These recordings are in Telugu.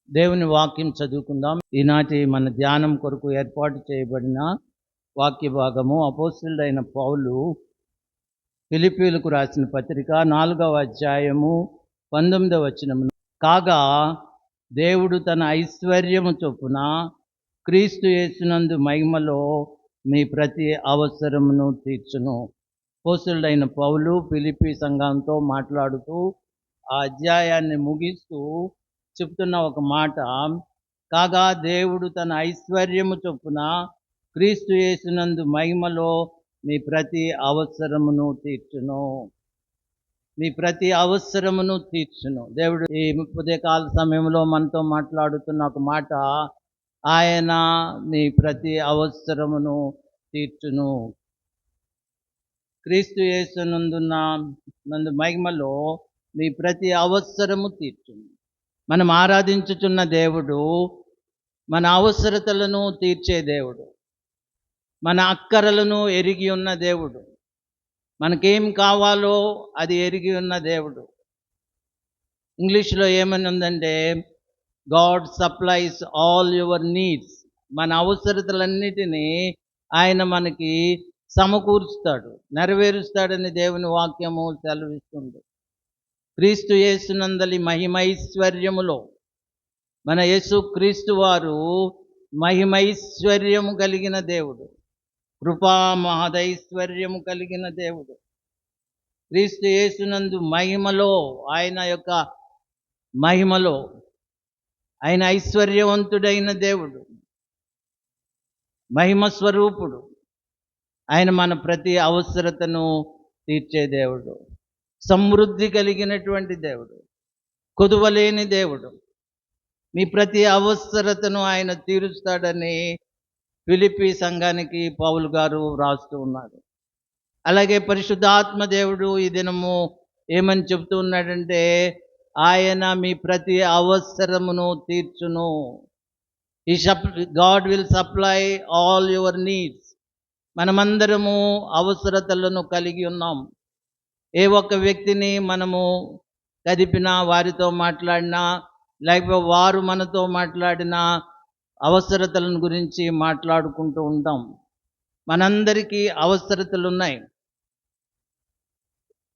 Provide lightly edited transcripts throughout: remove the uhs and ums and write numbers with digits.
దేవుని వాక్యం చదువుకుందాం. ఈనాటి మన ధ్యానం కొరకు ఏర్పాటు చేయబడిన వాక్య భాగము అపోస్తలుడైన పౌలు ఫిలిప్పీయులకు రాసిన పత్రిక 4వ అధ్యాయము 19వ వచనము. కాగా దేవుడు తన ఐశ్వర్యము చొప్పున క్రీస్తు యేసునందు మహిమలో మీ ప్రతి అవసరమును తీర్చును. అపోస్తలుడైన పౌలు ఫిలిప్పీ సంఘంతో మాట్లాడుతూ ఆ అధ్యాయాన్ని ముగిస్తూ చెప్తున్న ఒక మాట, కాగా దేవుడు తన ఐశ్వర్యము చొప్పున క్రీస్తు యేసునందు మహిమలో మీ ప్రతి అవసరమును తీర్చును. మీ ప్రతి అవసరమును తీర్చును. దేవుడు ఈ ఉదయకాల సమయంలో మనతో మాట్లాడుతున్న ఒక మాట, ఆయన మీ ప్రతి అవసరమును తీర్చును. క్రీస్తు యేసునందు మహిమలో మీ ప్రతి అవసరము తీర్చును. మనం ఆరాధించుచున్న దేవుడు మన అవసరతలను తీర్చే దేవుడు, మన అక్కరలను ఎరిగి ఉన్న దేవుడు, మనకేం కావాలో అది ఎరిగి ఉన్న దేవుడు. ఇంగ్లీష్లో ఏమని ఉందంటే, God supplies all your needs. మన అవసరతలన్నిటినీ ఆయన మనకి సమకూరుస్తాడు, నెరవేరుస్తాడని దేవుని వాక్యము సెలవిస్తుంది. క్రీస్తు యేసునందలి మహిమైశ్వర్యములో మన యేసు క్రీస్తు వారు మహిమైశ్వర్యము కలిగిన దేవుడు, కృపా మహదైశ్వర్యము కలిగిన దేవుడు. క్రీస్తు యేసునందు మహిమలో, ఆయన యొక్క మహిమలో ఆయన ఐశ్వర్యవంతుడైన దేవుడు, మహిమ స్వరూపుడు. ఆయన మన ప్రతి అవసరతను తీర్చే దేవుడు, సమృద్ధి కలిగినటువంటి దేవుడు, కొదువలేని దేవుడు. మీ ప్రతి అవసరతను ఆయన తీరుస్తాడని ఫిలిప్పీ సంఘానికి పౌలు గారు రాస్తూ ఉన్నాడు. అలాగే పరిశుద్ధాత్మ దేవుడు ఈ దినము ఏమని చెప్తూ ఉన్నాడంటే, ఆయన మీ ప్రతి అవసరమును తీర్చును. God will supply all your needs. మనమందరము అవసరతలను కలిగి ఉన్నాం. ఏ ఒక్క వ్యక్తిని మనము కదిపినా, వారితో మాట్లాడినా, లేకపోతే వారు మనతో మాట్లాడినా అవసరతలను గురించి మాట్లాడుకుంటూ ఉంటాం. మనందరికీ అవసరతలు ఉన్నాయి.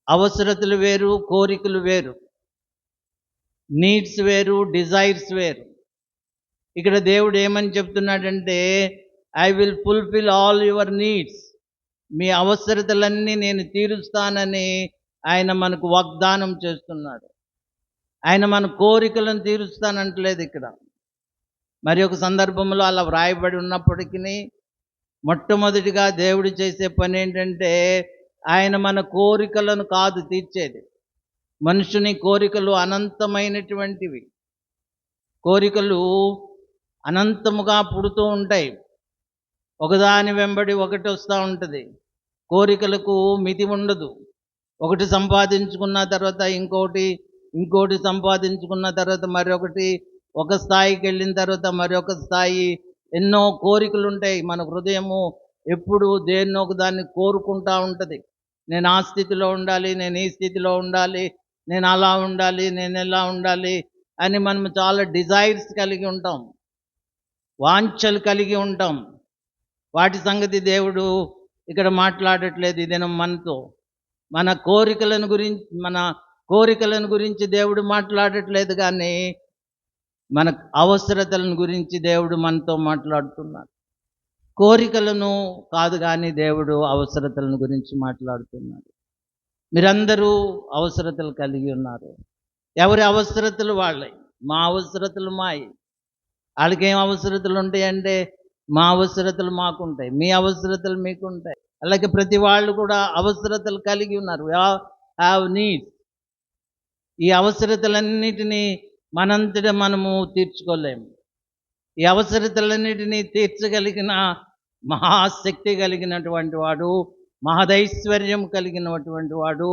అవసరతలు వేరు, కోరికలు వేరు, నీడ్స్ వేరు, డిజైర్స్ వేరు. ఇక్కడ దేవుడు ఏమని చెప్తున్నాడంటే, I will fulfil all your needs. మీ అవసరతలన్నీ నేను తీరుస్తానని ఆయన మనకు వాగ్దానం చేస్తున్నాడు. ఆయన మన కోరికలను తీరుస్తానంటలేదు ఇక్కడ. మరి ఒక సందర్భంలో అలా వ్రాయబడి ఉన్నప్పటికీ మొట్టమొదటిగా దేవుడు చేసే పని ఏంటంటే, ఆయన మన కోరికలను కాదు తీర్చేది. మనుషుని కోరికలు అనంతమైనటువంటివి. కోరికలు అనంతముగా పుడుతూ ఉంటాయి, ఒకదాని వెంబడి ఒకటి వస్తూ ఉంటుంది. కోరికలకు మితి ఉండదు. ఒకటి సంపాదించుకున్న తర్వాత ఇంకోటి సంపాదించుకున్న తర్వాత మరొకటి, ఒక స్థాయికి వెళ్ళిన తర్వాత మరొక స్థాయి. ఎన్నో కోరికలు ఉంటాయి. మన హృదయము ఎప్పుడు దేన్నో ఒక దాన్ని కోరుకుంటూ ఉంటుంది. నేను ఆ స్థితిలో ఉండాలి, నేను ఈ స్థితిలో ఉండాలి, నేను అలా ఉండాలి, నేను ఎలా ఉండాలి అని మనం చాలా డిజైర్స్ కలిగి ఉంటాం, వాంఛలు కలిగి ఉంటాం. వాటి సంగతి దేవుడు ఇక్కడ మాట్లాడట్లేదు ఈ దినం మనతో. మన కోరికలను గురించి దేవుడు మాట్లాడట్లేదు, కానీ మన అవసరతలను గురించి దేవుడు మనతో మాట్లాడుతున్నాడు. కోరికలను కాదు కానీ దేవుడు అవసరతలను గురించి మాట్లాడుతున్నాడు. మీరందరూ అవసరతలు కలిగి ఉన్నారు. ఎవరి అవసరతలు వాళ్ళే. మా అవసరతలు మాయి. వాళ్ళకేం అవసరతలు ఉంటాయంటే, మా అవసరతలు మాకుంటాయి, మీ అవసరతలు మీకుంటాయి. అలాగే ప్రతి వాళ్ళు కూడా అవసరతలు కలిగి ఉన్నారు. Have needs. ఈ అవసరతలన్నిటినీ మనంతటా మనము తీర్చుకోలేము. ఈ అవసరతలన్నిటినీ తీర్చగలిగిన మహాశక్తి కలిగినటువంటి వాడు, మహదైశ్వర్యం కలిగినటువంటి వాడు,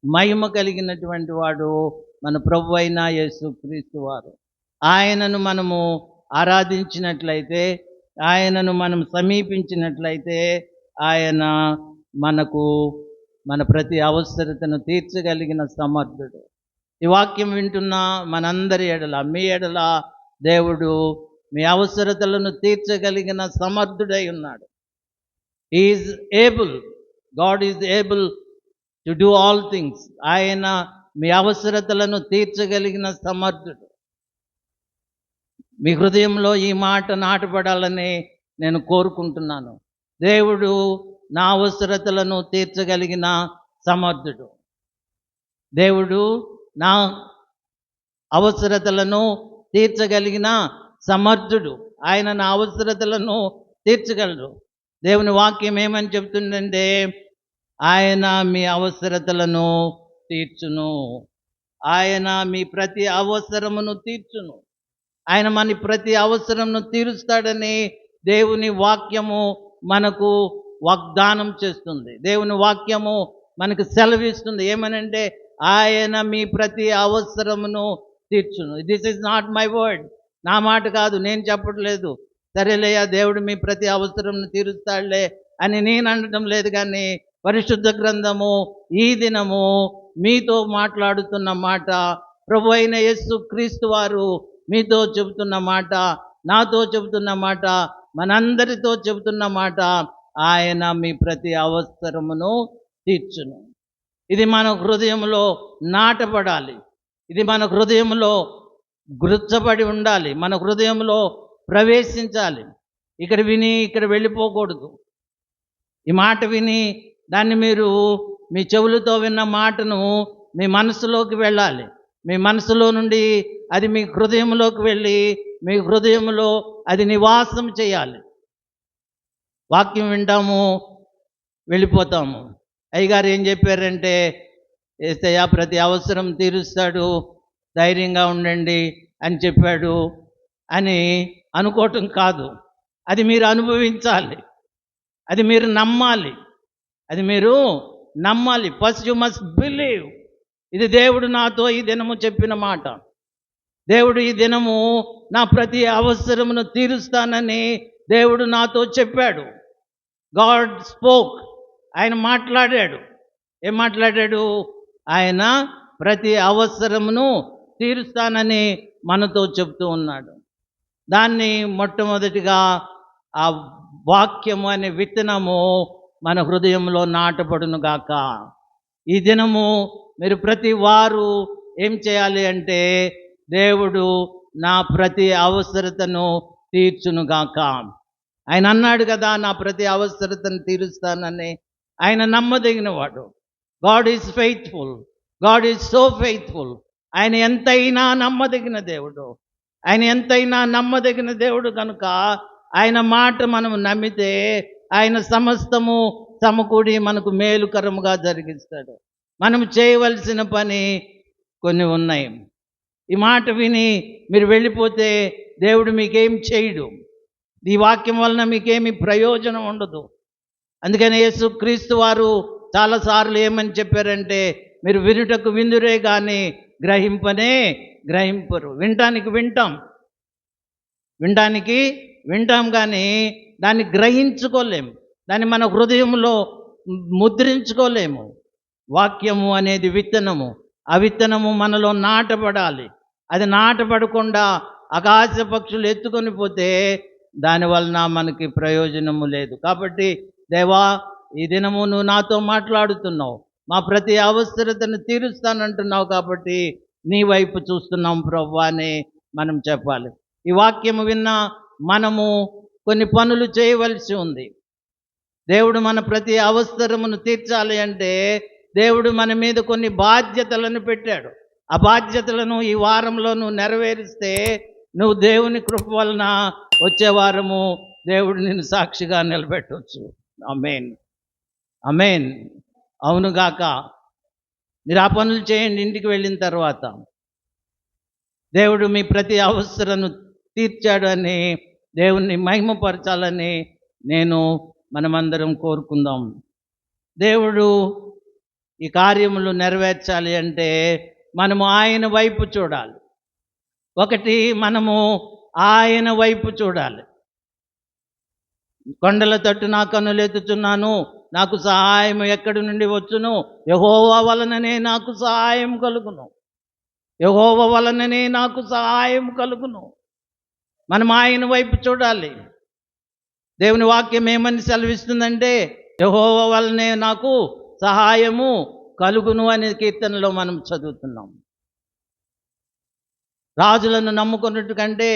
మహిమ కలిగినటువంటి వాడు మన ప్రభువు అయిన యేసు క్రీస్తు వారు. ఆయనను మనము ఆరాధించినట్లయితే, ఆయనను మనం సమీపించినట్లయితే, ఆయన మనకు మన ప్రతి అవసరతను తీర్చగలిగిన సమర్థుడు. ఈ వాక్యం వింటున్న మనందరి ఎడల, మీ ఎడల దేవుడు మీ అవసరతలను తీర్చగలిగిన సమర్థుడై ఉన్నాడు. Is able, God is able to do all things. ఆయన మీ అవసరతలను తీర్చగలిగిన సమర్థుడు. మీ హృదయంలో ఈ మాట నాటపడాలని నేను కోరుకుంటున్నాను. దేవుడు నా అవసరతలను తీర్చగలిగిన సమర్థుడు. దేవుడు నా అవసరతలను తీర్చగలిగిన సమర్థుడు. ఆయన నా అవసరతలను తీర్చగలడు. దేవుని వాక్యం ఏమని చెప్తుందంటే, ఆయన మీ అవసరతలను తీర్చును. ఆయన మీ ప్రతి అవసరమును తీర్చును. ఆయన మన ప్రతి అవసరమును తీరుస్తాడని దేవుని వాక్యము మనకు వాగ్దానం చేస్తుంది. దేవుని వాక్యము మనకు సెలవిస్తుంది. ఏమనంటే, ఆయన మీ ప్రతి అవసరమును తీర్చును. This is not my word, నా మాట కాదు, నేను చెప్పట్లేదు. సరేలేయా, దేవుడు మీ ప్రతి అవసరంను తీరుస్తాడులే అని నేను అనడం లేదు. కానీ పరిశుద్ధ గ్రంథము ఈ దినము మీతో మాట్లాడుతున్న మాట, ప్రభు అయిన యేసు క్రీస్తు వారు మీతో చెబుతున్న మాట, నాతో చెబుతున్న మాట, మనందరితో చెబుతున్న మాట, ఆయన మీ ప్రతి అవసరమును తీర్చును. ఇది మన హృదయంలో నాటపడాలి. ఇది మన హృదయంలో గుర్చబడి ఉండాలి. మన హృదయంలో ప్రవేశించాలి. ఇక్కడ విని ఇక్కడ వెళ్ళిపోకూడదు. ఈ మాట విని దాన్ని మీరు మీ చెవులతో విన్న మాటను మీ మనసులోకి వెళ్ళాలి. మీ మనసులో నుండి అది మీ హృదయంలోకి వెళ్ళి మీ హృదయంలో అది నివాసం చేయాలి. వాక్యం వింటాము, వెళ్ళిపోతాము. అయ్యగారు ఏం చెప్పారంటే, యేసయ్య ప్రతి అవసరం తీరుస్తాడు, ధైర్యంగా ఉండండి అని చెప్పాడు అని అనుకోవటం కాదు. అది మీరు అనుభవించాలి, అది మీరు నమ్మాలి, అది మీరు నమ్మాలి. First you must believe. ఇది దేవుడు నాతో ఈ దినము చెప్పిన మాట. దేవుడు ఈ దినము నా ప్రతి అవసరమును తీరుస్తానని దేవుడు నాతో చెప్పాడు. God spoke. ఆయన మాట్లాడాడు. ఏం మాట్లాడాడు? ఆయన ప్రతి అవసరమును తీరుస్తానని మనతో చెప్తూ ఉన్నాడు. దాన్ని మొట్టమొదటిగా ఆ వాక్యము అనే విత్తనము మన హృదయంలో నాటబడును గాక. ఈ దినము మీరు ప్రతి వారు ఏం చేయాలి అంటే, దేవుడు నా ప్రతి అవసరతను తీర్చునుగాక. ఆయన అన్నాడు కదా, నా ప్రతి అవసరతను తీరుస్తానని. ఆయన నమ్మదగినవాడు. God is faithful. God is so faithful. ఆయన ఎంతైనా నమ్మదగిన దేవుడు. ఆయన ఎంతైనా నమ్మదగిన దేవుడు కనుక ఆయన మాట మనం నమ్మితే ఆయన సమస్తము సమకూడి మనకు మేలుకరముగా జరిగిస్తాడు. మనం చేయవలసిన పని కొన్ని ఉన్నాయి. ఈ మాట విని మీరు వెళ్ళిపోతే దేవుడు మీకేం చేయడు. ఈ వాక్యం వలన మీకేమి ప్రయోజనం ఉండదు. అందుకని యేసు క్రీస్తు వారు చాలాసార్లు ఏమని చెప్పారంటే, మీరు వినుటకు విందురే కానీ గ్రహింపనే గ్రహింపరు. వినటానికి వింటాం కానీ దాన్ని గ్రహించుకోలేము, దాన్ని మన హృదయంలో ముద్రించుకోలేము. వాక్యము అనేది విత్తనము. ఆ విత్తనము మనలో నాటబడాలి. అది నాటబడకుండా ఆకాశ పక్షులు ఎత్తుకొని పోతే దానివలన మనకి ప్రయోజనము లేదు. కాబట్టి దేవా, ఈ దినము నువ్వు నాతో మాట్లాడుతున్నావు, మా ప్రతి అవసరతను తీరుస్తానంటున్నావు, కాబట్టి నీ వైపు చూస్తున్నాం ప్రభువా అని మనం చెప్పాలి. ఈ వాక్యము విన్న మనము కొన్ని పనులు చేయవలసి ఉంది. దేవుడు మన ప్రతి అవసరమును తీర్చాలి అంటే దేవుడు మన మీద కొన్ని బాధ్యతలను పెట్టాడు. ఆ బాధ్యతలను ఈ వారంలో నువ్వు నెరవేరిస్తే నువ్వు దేవుని కృప వలన వచ్చే వారము దేవుడు నిన్ను సాక్షిగా నిలబెట్టవచ్చు. ఆమేన్, ఆమేన్. అవునుగాక. మీరు ఆ పనులు చేయండి. ఇంటికి వెళ్ళిన తర్వాత దేవుడు మీ ప్రతి అవసరను తీర్చాడు అని దేవుణ్ణి మహిమపరచాలని మనమందరం కోరుకుందాం. దేవుడు ఈ కార్యములు నెరవేర్చాలి అంటే మనము ఆయన వైపు చూడాలి. ఒకటి, మనము ఆయన వైపు చూడాలి. కొండల తట్టు నా కన్నులెత్తుచున్నాను, నాకు సహాయం ఎక్కడి నుండి వచ్చును? యెహోవా వలననే నాకు సహాయం కలుగును. యెహోవా వలననే నాకు సహాయం కలుగును. మనం ఆయన వైపు చూడాలి. దేవుని వాక్యం ఏమని సెలవిస్తుందంటే, యెహోవా వలనే నాకు సహాయము కలుగును అనే కీర్తనలో మనం చదువుతున్నాం. రాజులను నమ్ముకున్నట్టు కంటే,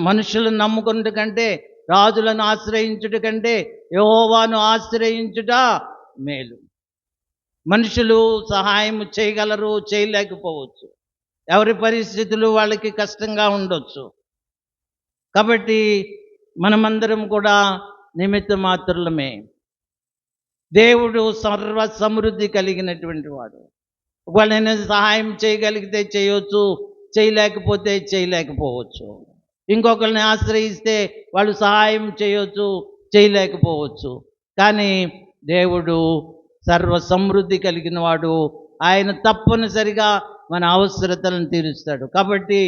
మనుషులను నమ్ముకున్నట్టు కంటే, రాజులను ఆశ్రయించుట కంటే యెహోవాను ఆశ్రయించుట మేలు. మనుషులు సహాయం చేయగలరు, చేయలేకపోవచ్చు. ఎవరి పరిస్థితులు వాళ్ళకి కష్టంగా ఉండొచ్చు. కాబట్టి మనమందరం కూడా నిమిత్త మాత్రులమే. దేవుడు సర్వ సమృద్ధి కలిగినటువంటి వాడు. ఒకవేళ నేను సహాయం చేయగలిగితే చేయొచ్చు, చేయలేకపోతే చేయలేకపోవచ్చు. ఇంకొకరిని ఆశ్రయిస్తే వాళ్ళు సహాయం చేయొచ్చు, చేయలేకపోవచ్చు. కానీ దేవుడు సర్వ సమృద్ధి కలిగిన వాడు. ఆయన తప్పనిసరిగా మన అవసరతలను తీరుస్తాడు. కాబట్టి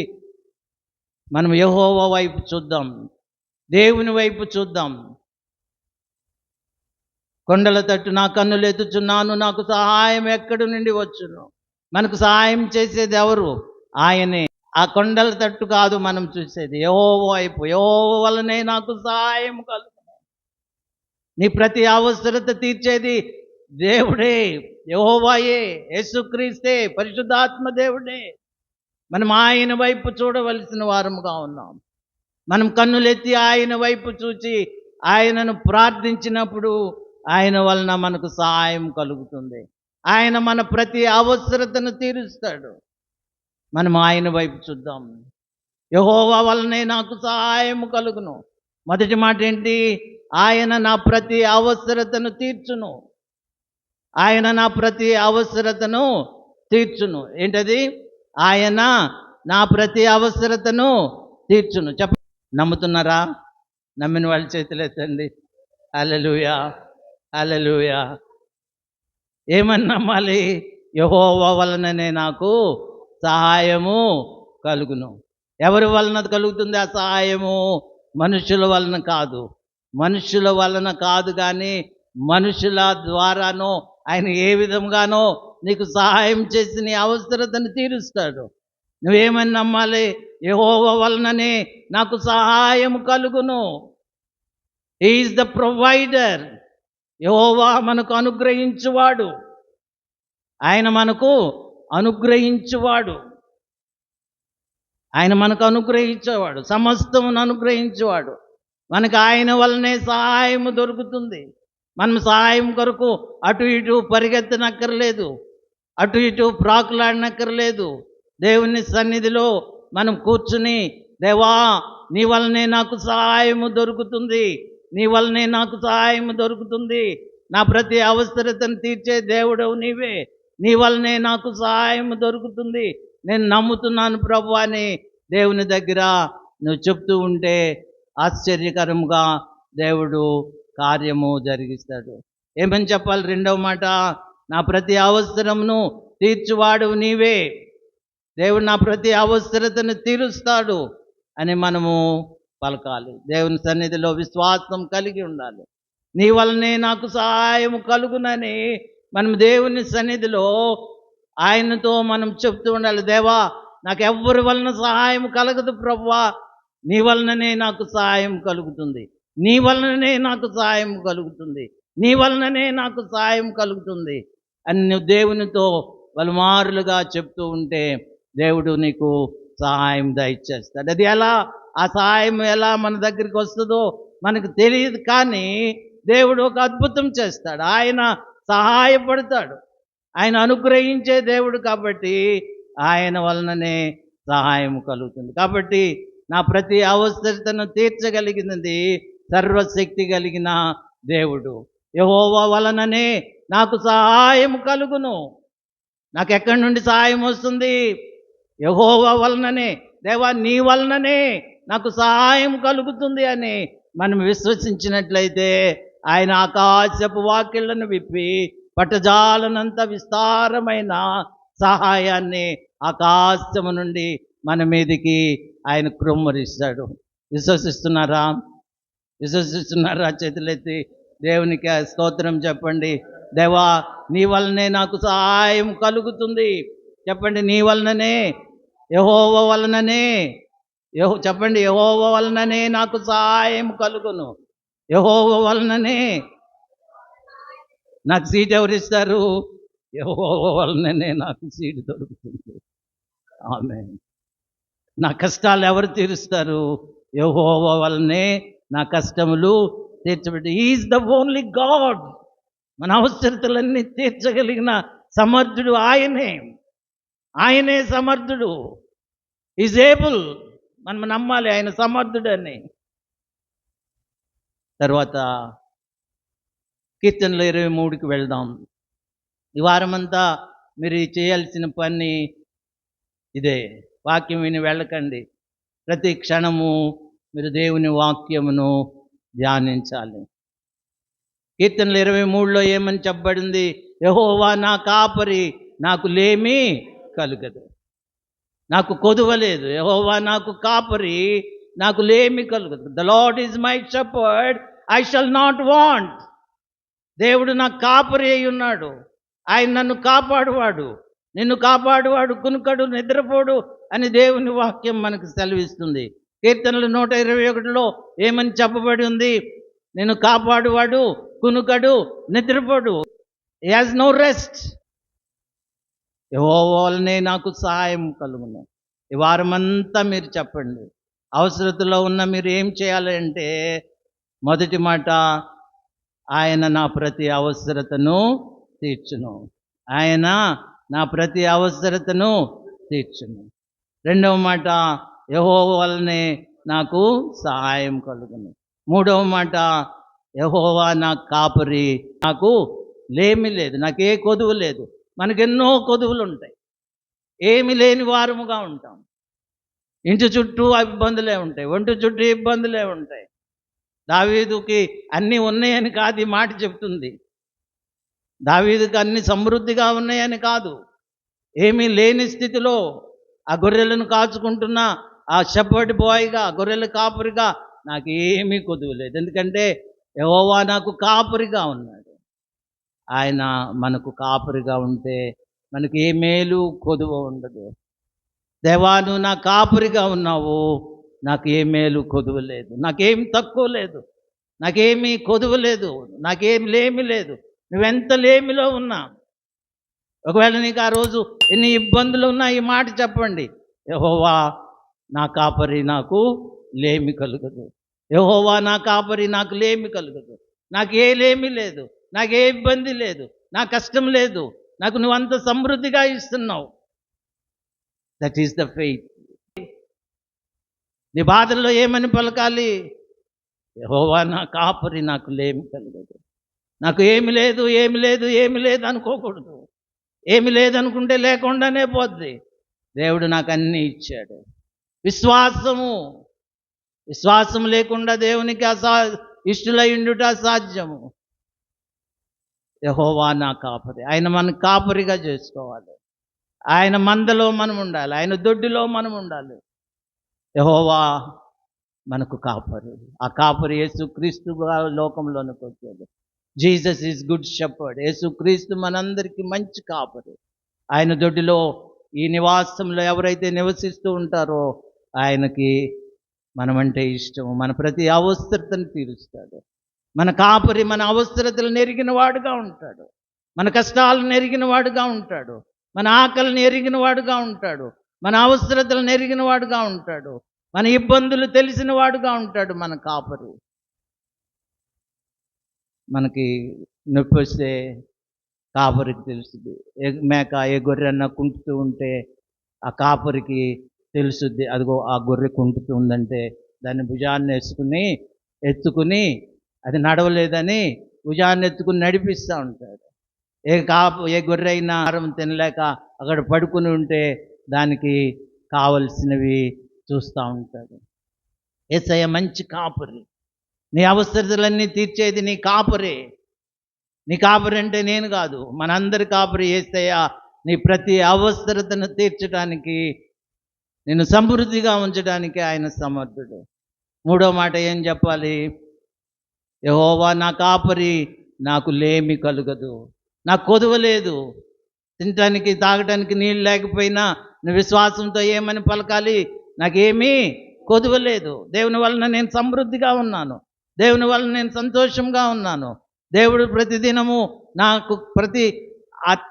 మనం యెహోవా వైపు చూద్దాం, దేవుని వైపు చూద్దాం. కొండల తట్టు నా కన్నులు ఎత్తుచున్నాను, నాకు సహాయం ఎక్కడి నుండి వచ్చును? మనకు సహాయం చేసేది ఎవరు? ఆయనే. ఆ కొండల తట్టు కాదు మనం చూసేది, యెహోవా వైపు. యెహోవా వలనే నాకు సహాయం కలుగును. నీ ప్రతి అవసరత తీర్చేది దేవుడే, యెహోవాయే, యేసుక్రీస్తే, పరిశుద్ధాత్మ దేవుడే. మనం ఆయన వైపు చూడవలసిన వారముగా ఉన్నాం. మనం కన్నులెత్తి ఆయన వైపు చూచి ఆయనను ప్రార్థించినప్పుడు ఆయన వలన మనకు సహాయం కలుగుతుంది. ఆయన మన ప్రతి అవసరతను తీరుస్తాడు. మనం ఆయన వైపు చూద్దాం. యెహోవా వలనే నాకు సహాయం కలుగును. మొదటి మాట ఏంటి? ఆయన నా ప్రతి అవసరతను తీర్చును. ఆయన నా ప్రతి అవసరతను తీర్చును. ఏంటది? ఆయన నా ప్రతి అవసరతను తీర్చును. నమ్ముతున్నారా? నమ్మిన వాళ్ళ చేతులు ఎత్తండి. హల్లెలూయా, హల్లెలూయా. ఏమని నమ్మాలి? యెహోవా వలననే నాకు సహాయము కలుగును. ఎవరి వలన కలుగుతుంది ఆ సహాయము? మనుషుల వలన కాదు. మనుషుల వలన కాదు, కానీ మనుషుల ద్వారానో ఆయన ఏ విధంగానో నీకు సహాయం చేసి నీ అవసరతను తీరుస్తాడు. నువ్వేమని నమ్మాలి? యెహోవా వలననే నాకు సహాయం కలుగును. He is the provider. యెహోవా మనకు అనుగ్రహించువాడు. ఆయన మనకు అనుగ్రహించువాడు. ఆయన మనకు అనుగ్రహించేవాడు, సమస్తమును అనుగ్రహించేవాడు. మనకు ఆయన వల్లనే సహాయము దొరుకుతుంది. మనం సహాయం కొరకు అటు ఇటు పరిగెత్తనక్కర్లేదు, అటు ఇటు ప్రాకులాడనక్కర్లేదు. దేవుని సన్నిధిలో మనం కూర్చుని, దేవా నీ వల్లనే నాకు సహాయము దొరుకుతుంది, నీ వల్లనే నాకు సహాయము దొరుకుతుంది, నా ప్రతి అవసరతను తీర్చే దేవుడవు నీవే, నీ వల్లనే నాకు సహాయము దొరుకుతుంది, నేను నమ్ముతున్నాను ప్రభు అని దేవుని దగ్గర నువ్వు చెప్తూ ఉంటే ఆశ్చర్యకరముగా దేవుడు కార్యము జరిగిస్తాడు. ఏమని చెప్పాలి? రెండవ మాట, నా ప్రతి అవసరమును తీర్చువాడు నీవే. దేవుడు నా ప్రతి అవసరతను తీరుస్తాడు అని మనము పలకాలి. దేవుని సన్నిధిలో విశ్వాసం కలిగి ఉండాలి. నీ వలనే నాకు సహాయం కలుగునని మనం దేవుని సన్నిధిలో ఆయనతో మనం చెప్తూ ఉండాలి. దేవా నాకు ఎవ్వరి వలన సహాయం కలగదు ప్రభువా, నీ వలననే నాకు సహాయం కలుగుతుంది, నీ వలననే నాకు సహాయం కలుగుతుంది, నీ వలననే నాకు సహాయం కలుగుతుంది అని నువ్వు దేవునితో పలుమారులుగా చెప్తూ ఉంటే దేవుడు నీకు సహాయం దయచేస్తాడు. అది ఎలా, ఆ సహాయం ఎలా మన దగ్గరికి వస్తుందో మనకు తెలియదు, కానీ దేవుడు ఒక అద్భుతం చేస్తాడు. ఆయన సహాయపడతాడు. ఆయన అనుగ్రహించే దేవుడు కాబట్టి ఆయన వలననే సహాయం కలుగుతుంది. కాబట్టి నా ప్రతి అవసరతను తీర్చగలిగినది సర్వశక్తి కలిగిన దేవుడు. యెహోవా వలననే నాకు సహాయం కలుగును. నాకు ఎక్కడి నుండి సహాయం వస్తుంది? యెహోవా వలననే. దేవా నీ వలననే నాకు సహాయం కలుగుతుంది అని మనం విశ్వసించినట్లయితే ఆయన ఆకాశపు వాకిళ్లను విప్పి పట్టజాలనంత విస్తారమైన సహాయాన్ని ఆకాశము నుండి మన మీదికి ఆయన కృమ్మరిస్తాడు. విశ్వసిస్తున్నారా? విశ్వసిస్తున్నారా? చేతులెత్తి దేవునికి స్తోత్రం చెప్పండి. దేవా నీ వలనే నాకు సహాయం కలుగుతుంది. చెప్పండి, నీ వలననే, యెహోవా వలననే, చెప్పండి, యెహోవా వలననే నాకు సహాయం కలుగును. యెహోవా వలననే నాకు సీట్ ఎవరిస్తారు? యెహోవా వలననే నాకు సీటు దొరుకుతుంది. ఆమేన్. నా కష్టాలు ఎవరు తీరుస్తారు? యెహోవా వలనే నా కష్టములు తీర్చబడి. He is the only God. మన అవసరతలన్నీ తీర్చగలిగిన సమర్థుడు ఆయనే. ఆయనే సమర్థుడు. Is able. మనం నమ్మాలి ఆయన సమర్థుడని. తర్వాత కీర్తనలు 23కి వెళ్దాం. ఈ వారమంతా మీరు చేయాల్సిన పని ఇదే. వాక్యం విని వెళ్ళకండి. ప్రతి క్షణము మీరు దేవుని వాక్యమును ధ్యానించాలి. కీర్తనలు 23లో ఏమని చెప్పబడింది? యెహోవా నా కాపరి, నాకు లేమి కలుగదు. నాకు కొదువ లేదు. యెహోవా నాకు కాపరి, నాకు లేమి కలుగదు. The Lord is my shepherd, I shall not want. దేవుడు నాకు కాపరి అయి ఉన్నాడు. ఆయన నన్ను కాపాడువాడు. నిన్ను కాపాడువాడు కునుకడు, నిద్రపోడు అని దేవుని వాక్యం మనకు సెలవిస్తుంది. కీర్తనలు 121లో ఏమని చెప్పబడి ఉంది? నిన్ను కాపాడువాడు కునుకడు, నిద్రపోడు. హి హాజ్ నో రెస్ట్. యెహోవా వలనే నాకు సహాయం కలుగును. ఈ వారమంతా మీరు చెప్పండి. అవసరతలో ఉన్న మీరు ఏం చేయాలి అంటే, మొదటి మాట, ఆయన నా ప్రతి అవసరతను తీర్చును. ఆయన నా ప్రతి అవసరతను తీర్చును. రెండవ మాట, యెహోవా వలనే నాకు సహాయం కలుగును. మూడవ మాట, యెహోవా నా కాపరి, నాకు లేమి లేదు. నాకు ఏ కొదువు లేదు. మనకెన్నో కొదువులు ఉంటాయి. ఏమి లేని వారముగా ఉంటాం. ఇంటి చుట్టూ ఇబ్బందులే ఉంటాయి. ఒంటి చుట్టూ ఇబ్బందులే ఉంటాయి. దావీదుకి అన్నీ ఉన్నాయని కాదు ఈ మాట చెప్తుంది. దావీదుకి అన్ని సమృద్ధిగా ఉన్నాయని కాదు. ఏమీ లేని స్థితిలో ఆ గొర్రెలను కాచుకుంటున్న ఆ షెపర్డ్ బాయ్గా, గొర్రెల కాపరిగా నాకు ఏమీ కొదువు లేదు. ఎందుకంటే యెహోవా నాకు కాపరిగా ఉన్నాడు. ఆయన మనకు కాపరిగా ఉంటే మనకి ఏ మేలు కొదువ ఉండదు. దేవా, నువ్వు నా కాపరిగా ఉన్నావు, నాకు ఏ మేలు కొదువ లేదు. నాకేం తక్కువ లేదు. నాకేమీ కొదువ లేదు. నాకేం లేమి లేదు. నువ్వెంత లేమిలో ఉన్నా, ఒకవేళ నీకు ఆ రోజు ఎన్ని ఇబ్బందులు ఉన్నా ఈ మాట చెప్పండి, యెహోవా నా కాపరి, నాకు లేమి కలుగదు. యెహోవా నా కాపరి, నాకు లేమి కలుగదు. నాకు ఏ లేమి లేదు. నాకు ఏ ఇబ్బంది లేదు. నా కష్టం లేదు. నాకు నువ్వంత సమృద్ధిగా ఇస్తున్నావు. That is the faith. నీ బాధల్లో ఏమని పలకాలి? యెహోవా నా కాపరి, నాకు లేమి కలుగదు. నాకు ఏమి లేదు, ఏమి లేదు, ఏమి లేదు అనుకోకూడదు. ఏమి లేదనుకుంటే లేకుండానే పోద్ది. దేవుడు నాకు అన్నీ ఇచ్చాడు. విశ్వాసం లేకుండా దేవునికి ఇష్టులై ఉండుట అసాధ్యము. యెహోవా నా కాపరి. ఆయన మన కాపరిగా చేసుకోవాలి. ఆయన మందలో మనం ఉండాలి. ఆయన దొడ్డిలో మనం ఉండాలి. యెహోవా మనకు కాపరి. ఆ కాపరి యేసుక్రీస్తుగా లోకంలోనికి వచ్చాడు. Jesus is good shepherd. యేసుక్రీస్తు మనందరికీ మంచి కాపరి. ఆయన దొడ్డిలో, ఈ నివాసంలో ఎవరైతే నివసిస్తూ ఉంటారో ఆయనకి మనమంటే ఇష్టము. మన ప్రతి అవసరతను తీరుస్తాడు. మన కాపరి మన అవసరతలను ఎరిగిన వాడుగా ఉంటాడు. మన కష్టాలను ఎరిగిన వాడుగా ఉంటాడు. మన ఆకలిని ఎరిగిన వాడుగా ఉంటాడు. మన అవసరతలను ఎరిగిన వాడుగా ఉంటాడు. మన ఇబ్బందులు తెలిసిన వాడుగా ఉంటాడు మన కాపరి. మనకి నొప్పి వస్తే కాపరికి తెలుస్తుంది. మేక ఏ గొర్రె అన్న కుంటుతూ ఉంటే ఆ కాపరికి తెలుసుద్ది. అదిగో ఆ గొర్రె కుంటుతూ ఉందంటే దాన్ని భుజాన్ని ఎత్తుకుని అది నడవలేదని భుజాన్ని ఎత్తుకుని నడిపిస్తూ ఉంటాడు. ఏ గొర్రె అయినా ఆహారం తినలేక అక్కడ పడుకుని ఉంటే దానికి కావలసినవి చూస్తూ ఉంటాడు. యేసయ్య మంచి కాపరి. నీ అవసరతలన్నీ తీర్చేది నీ కాపరే. నీ కాపరి అంటే నేను కాదు, మనందరి కాపరి యేసయ్య. నీ ప్రతి అవసరతను తీర్చడానికి, నిన్ను సమృద్ధిగా ఉంచడానికి ఆయన సమర్థుడు. మూడో మాట ఏం చెప్పాలి? యెహోవా నా కాపరి, నాకు లేమి కలుగదు. నాకు కొదువ లేదు. తినటానికి తాగటానికి నీళ్ళు లేకపోయినా నువ్వు విశ్వాసంతో ఏమని పలకాలి? నాకేమీ కొదువలేదు. దేవుని వలన నేను సమృద్ధిగా ఉన్నాను. దేవుని వలన నేను సంతోషంగా ఉన్నాను. దేవుడు ప్రతిదినము నాకు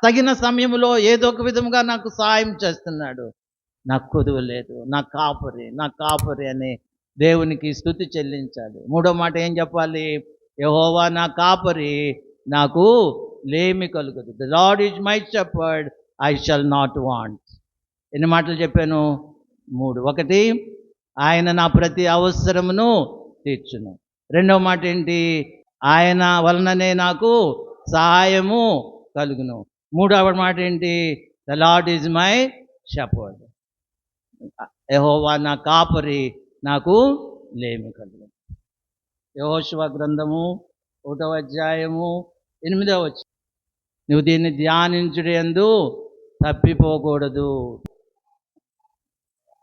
తగిన సమయంలో ఏదో ఒక విధముగా నాకు సహాయం చేస్తున్నాడు. నాకు కొదువలేదు. నా కాపరి అని దేవునికి స్తుతి చెల్లించాలి. మూడో మాట ఏం చెప్పాలి? యెహోవా నా కాపరి, నాకు లేమి కలుగదు. The Lord is my shepherd, I shall not want. ఎన్ని మాటలు చెప్పాను? 3. ఒకటి, ఆయన నా ప్రతి అవసరమును తీర్చును. రెండవ మాట ఏంటి? ఆయన వలననే నాకు సహాయము కలుగును. మూడవ మాట ఏంటి? The Lord is my shepherd. యెహోవా నా కాపరి, నాకు లేమి కలుగును. యెహోషువ గ్రంథము 1వ అధ్యాయము 8వ వచనం. నువ్వు దీన్ని ధ్యానించుటయందు తప్పిపోకూడదు.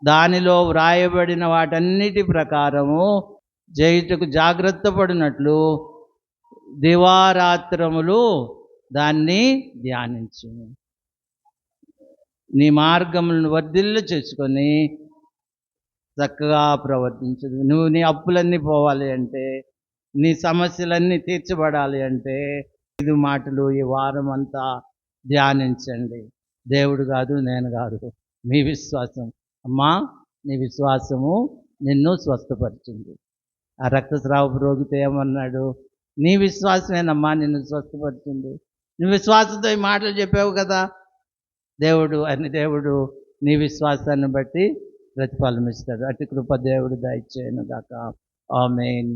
దానిలో వ్రాయబడిన వాటన్నిటి ప్రకారము చేయుటకు జాగ్రత్త పడినట్లు దివారాత్రములు దాన్ని ధ్యానించు. నీ మార్గములను వర్ధిల్ల చేసుకొని చక్కగా ప్రవర్తించదు. నువ్వు నీ అప్పులన్నీ పోవాలి అంటే, నీ సమస్యలన్నీ తీర్చబడాలి అంటే 5 మాటలు ఈ వారం అంతా ధ్యానించండి. దేవుడు కాదు, నేను కాదు, మీ విశ్వాసం. అమ్మా, నీ విశ్వాసము నిన్ను స్వస్థపరిచింది. ఆ రక్తస్రావపు రోగితో ఏమన్నాడు? నీ విశ్వాసమేనమ్మా నిన్ను స్వస్థపరిచింది. నువ్వు విశ్వాసంతో ఈ మాటలు చెప్పావు కదా. దేవుడు నీ విశ్వాసాన్ని బట్టి ప్రతిఫలం ఇస్తాడు. అటు కృప దేవుడు దయచేయను గాక. ఆమేన్.